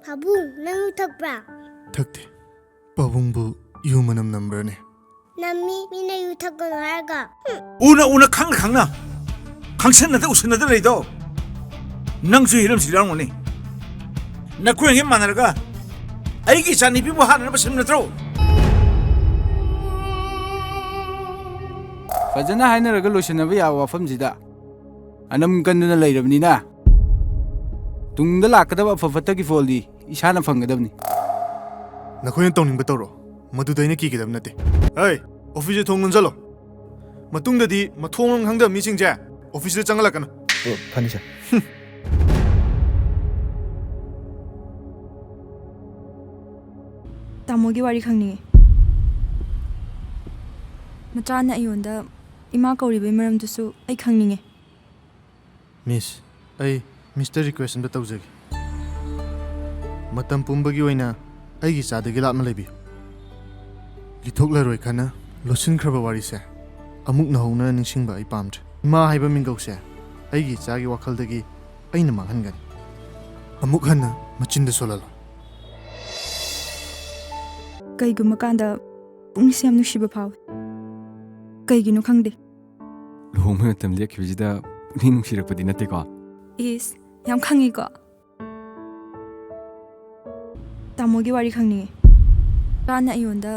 ꯄꯥꯕꯨꯡ ꯅꯪ U ꯊꯛꯄ꯭ꯔꯥ? ꯊꯛꯇꯦ. ꯄꯥꯕꯨꯡꯕꯨ U ꯃꯅꯝ ꯅꯝꯕ꯭ꯔꯅꯦ? ꯅꯝꯃꯤ ꯃꯤꯅ ꯌꯨ ꯊꯛꯀꯅꯨ ꯍꯥꯏꯔꯒ. ꯎꯅ ꯈꯪꯅ ꯈꯪꯁꯟꯅꯗ ꯎꯁꯟꯅꯗ ꯂꯩꯗꯣ ꯅꯪꯁꯨ ꯍꯤꯔꯝꯁꯤꯔꯝꯒꯅꯤ. ꯅꯈꯣꯏꯒꯤ ꯃꯥꯟꯅꯔꯒ ꯑꯩꯒꯤ ꯏꯆꯥꯅꯨꯄꯤꯕꯨ ꯍꯥꯠꯅꯅꯕ ꯁꯤꯟ ꯅꯠꯇ꯭ꯔꯣ? ꯐꯖꯅ ꯍꯥꯏꯅꯔꯒ ꯂꯣꯏꯁꯤꯟꯅꯕ ꯌꯥꯕ ꯋꯥꯐꯝꯁꯤꯗ ꯑꯅꯝ ꯀꯟꯗꯨꯅ ꯂꯩꯔꯕꯅꯤꯅ ꯇꯨꯡꯗ ꯂꯥꯛꯀꯗꯕ ꯑꯐ ꯐꯠꯇꯒꯤ ꯐꯣꯜꯗꯤ ꯏꯁꯥꯅ ꯐꯪꯒꯗꯕꯅꯤ. ꯅꯈꯣꯏꯅ ꯇꯧꯅꯤꯡꯕ ꯇꯧꯔꯣ. ꯃꯗꯨꯗ ꯑꯩꯅ ꯀꯤꯒꯗꯕ ꯅꯠꯇꯦ. ꯍꯩ, ꯑꯣꯐꯤꯁꯇ ꯊꯣꯡ ꯂꯣꯟꯖꯜꯂꯣ. ꯃꯇꯨꯡꯗꯗꯤ ꯃꯊꯣꯡ ꯃꯔꯝ ꯈꯪꯗꯕ ꯃꯤꯁꯤꯡꯁꯦ ꯑꯣꯐꯤꯁꯇ ꯆꯪꯍꯜꯂꯛꯀꯅꯨ. ꯐꯅꯤ ꯁꯥꯔ. ꯇꯥꯃꯣꯒꯤ ꯋꯥꯔꯤ ꯈꯪꯅꯤꯡꯉꯦ. ꯃꯆꯥꯅ ꯑꯩꯉꯣꯟꯗ ꯏꯃꯥ ꯀꯧꯔꯤꯕꯩ ꯃꯔꯝꯗꯨꯁꯨ ꯑꯩ ꯈꯪꯅꯤꯡꯉꯦ. ꯃꯤꯁ, ꯑꯩ ꯃꯤꯁꯇꯔ ꯔꯤꯀ꯭ꯋꯦꯁ ꯑꯃꯇ ꯇꯧꯖꯒꯦ. ꯃꯇꯝ ꯄꯨꯝꯕꯒꯤ ꯑꯣꯏꯅ ꯑꯩꯒꯤ ꯏꯆꯥꯗꯒꯤ ꯂꯥꯞꯅ ꯂꯩꯕꯤꯌꯨ. ꯂꯤꯊꯣꯛꯂꯔꯣꯏ ꯈꯟꯅ ꯂꯣꯠꯁꯤꯟꯈ꯭ꯔꯕ ꯋꯥꯔꯤꯁꯦ ꯑꯃꯨꯛ ꯅꯧꯍꯧꯅ ꯅꯤꯡꯁꯤꯡꯕ ꯑꯩ ꯄꯥꯝꯗ꯭ꯔꯦ. ꯏꯃꯥ ꯍꯥꯏꯕ ꯃꯤꯡꯒꯧꯁꯦ ꯑꯩꯒꯤ ꯏꯆꯥꯒꯤ ꯋꯥꯈꯜꯗꯒꯤ ꯑꯩꯅ ꯃꯥꯡꯍꯟꯒꯅꯤ. ꯑꯃꯨꯛ ꯍꯟꯅ ꯃꯆꯤꯟꯗ ꯁꯣꯜꯍꯜꯂꯣ. ꯀꯩꯒꯨꯝꯕ ꯀꯥꯟꯗ ꯄꯨꯛꯅꯤꯡꯁꯦ ꯌꯥꯝ ꯅꯨꯡꯁꯤꯕ ꯐꯥꯎꯏ. ꯀꯩꯒꯤꯅꯣ ꯈꯪꯗꯦ. ꯂꯨꯍꯣꯡꯕ ꯃꯇꯝ ꯂꯦꯞꯈꯤꯕꯁꯤꯗ ꯄꯨꯛꯅꯤꯡ ꯅꯨꯡꯁꯤꯔꯛꯄꯗꯤ ꯅꯠꯇꯦꯀꯣ? ꯏꯁ ꯌꯥꯝ ꯈꯪꯉꯤꯀꯣ. ꯇꯥꯃꯣꯒꯤ ꯋꯥꯔꯤ ꯈꯪꯅꯤꯡꯉꯦ. ꯃꯆꯥꯅ ꯑꯩꯉꯣꯟꯗ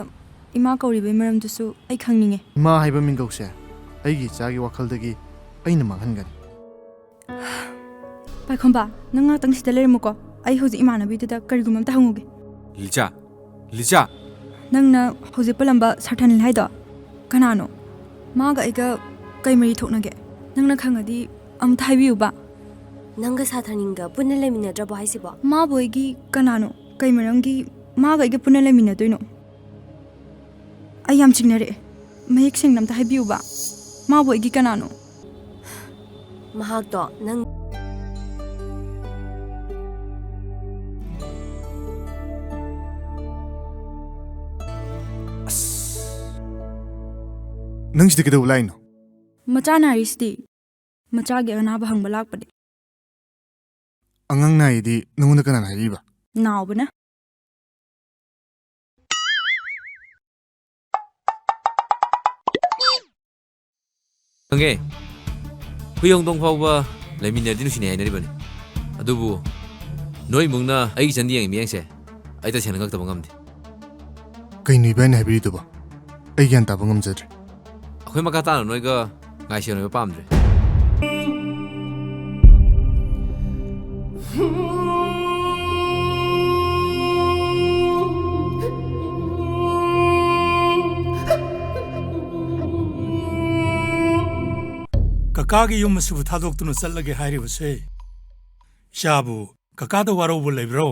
ꯏꯃꯥ ꯀꯧꯔꯤꯕꯩ ꯃꯔꯝꯗꯨꯁꯨ ꯑꯩ ꯈꯪꯅꯤꯡꯉꯦ. ꯏꯃꯥ ꯍꯥꯏꯕ ꯃꯤꯡꯒꯧꯁꯦ ꯑꯩꯒꯤ ꯏꯆꯥꯒꯤ ꯋꯥꯈꯜꯗꯒꯤ ꯑꯩꯅ ꯃꯥꯡꯍꯟꯒꯅꯤ. ꯄꯥꯏꯈꯣꯝꯕ, ꯅꯪ ꯉꯥꯛꯇꯪ ꯁꯤꯗ ꯂꯩꯔꯝꯃꯨꯀꯣ. ꯑꯩ ꯍꯧꯖꯤꯛ ꯏꯃꯥꯟꯅꯕꯤꯗꯨꯗ ꯀꯔꯤꯒꯨꯝꯕ ꯑꯝꯇ ꯍꯪꯉꯨꯒꯦ. ꯂꯤꯆꯥ. ꯅꯪꯅ ꯍꯧꯖꯤꯛ ꯄꯜꯂꯝꯕ ꯁꯥꯔꯊꯅꯤꯜ ꯍꯥꯏꯗꯣ ꯀꯅꯥꯅꯣ? ꯃꯥꯒ ꯑꯩꯒ ꯀꯩ ꯃꯔꯤ ꯊꯣꯛꯅꯒꯦ? ꯅꯪꯅ ꯈꯪꯉꯗꯤ ꯑꯝꯇ ꯍꯥꯏꯕꯤꯌꯨꯕ. ꯅꯪꯒ ꯁꯥꯊꯅꯤꯡꯒ ꯄꯨꯟꯅ ꯂꯩꯃꯤꯟꯅꯗ꯭ꯔꯕꯣ ꯍꯥꯏꯁꯤꯕꯣ? ꯃꯥꯕꯨ ꯑꯩꯒꯤ ꯀꯅꯥꯅꯣ? ꯀꯩ ꯃꯔꯝꯒꯤ ꯃꯥꯒ ꯑꯩꯒ ꯄꯨꯟꯅ ꯂꯩꯃꯤꯟꯅꯗꯣꯏꯅꯣ? ꯑꯩ ꯌꯥꯝ ꯆꯤꯡꯅꯔꯛꯑꯦ. ꯃꯌꯦꯛ ꯁꯦꯡꯅ ꯑꯝꯇ ꯍꯥꯏꯕꯤꯌꯨꯕ. ꯃꯥꯕꯨ ꯑꯩꯒꯤ ꯀꯅꯥꯅꯣ? ꯃꯍꯥꯛꯇꯣ ꯅꯪ ꯅꯪ ꯁꯤꯗ ꯀꯩꯗꯧꯕ ꯂꯥꯛꯏꯅꯣ? ꯃꯆꯥ ꯅꯥꯔꯤꯁꯤꯗꯤ ꯃꯆꯥꯒꯤ ꯑꯅꯥꯕ ꯍꯪꯕ ꯂꯥꯛꯄꯅꯦ. ꯑꯉꯥꯡ ꯅꯥꯏꯗꯤ ꯅꯪꯉꯣꯟꯗ ꯀꯅꯥꯅ ꯍꯥꯏꯕꯤꯕ? ꯅꯥꯎꯕꯅ. ꯈꯪꯉꯦ. ꯍꯨꯏ ꯍꯧꯗꯣꯡ ꯐꯥꯎꯕ ꯂꯩꯃꯤꯟꯅꯔꯗꯤ ꯅꯨꯡꯁꯤꯅꯩ ꯍꯥꯏꯅꯔꯤꯕꯅꯤ. ꯑꯗꯨꯕꯨ ꯅꯣꯏ ꯏꯃꯨꯡꯅ ꯑꯩꯒꯤ ꯆꯟꯗꯤ ꯌꯦꯡꯉꯤ ꯃꯤꯠꯌꯦꯡꯁꯦ ꯑꯩ ꯇꯁꯦꯡꯅ ꯉꯛꯇꯕ ꯉꯝꯗꯦ. ꯀꯩꯅꯣ ꯏꯕꯥꯏꯅ ꯍꯥꯏꯕꯤꯔꯤꯗꯨꯕꯣ? ꯑꯩ ꯒ꯭ꯌꯥꯟ ꯇꯥꯕ ꯉꯝꯖꯗ꯭ꯔꯦ. ꯑꯩꯈꯣꯏ ꯃꯈꯥ ꯇꯥꯅ ꯅꯣꯏꯒ ꯉꯥꯏꯁꯦꯟꯅꯕ ꯄꯥꯝꯗ꯭ꯔꯦ. ꯀꯀꯥꯒꯤ ꯌꯨꯝ ꯑꯁꯤꯕꯨ ꯊꯥꯗꯣꯛꯇꯨꯅ ꯆꯠꯂꯒꯦ ꯍꯥꯏꯔꯤꯕꯁꯦ ꯏꯆꯥꯕꯨ ꯀꯀꯥꯗ ꯋꯥꯔꯧꯕ ꯂꯩꯕ꯭ꯔꯣ?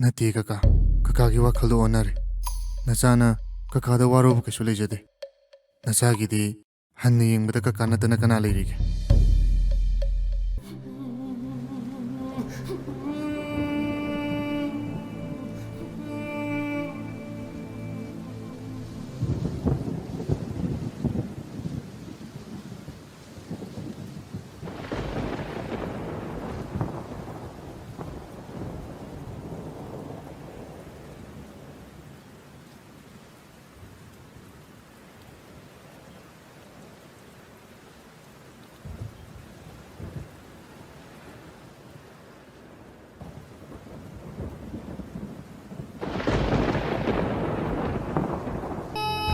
ꯅꯠꯇꯦ ꯀꯀꯥ. ꯀꯀꯥꯒꯤ ꯋꯥꯈꯜꯗꯣ ꯑꯣꯟꯅꯔꯦ. ꯅꯆꯥꯅ ꯀꯀꯥꯗ ꯋꯥꯔꯧꯕ ꯀꯩꯁꯨ ꯂꯩꯖꯗꯦ. ꯅꯆꯥꯒꯤꯗꯤ ꯍꯟꯅ ꯌꯦꯡꯕꯗ ꯀꯀꯥ ꯅꯠꯇꯅ ꯀꯅꯥ ꯂꯩꯔꯤꯒꯦ?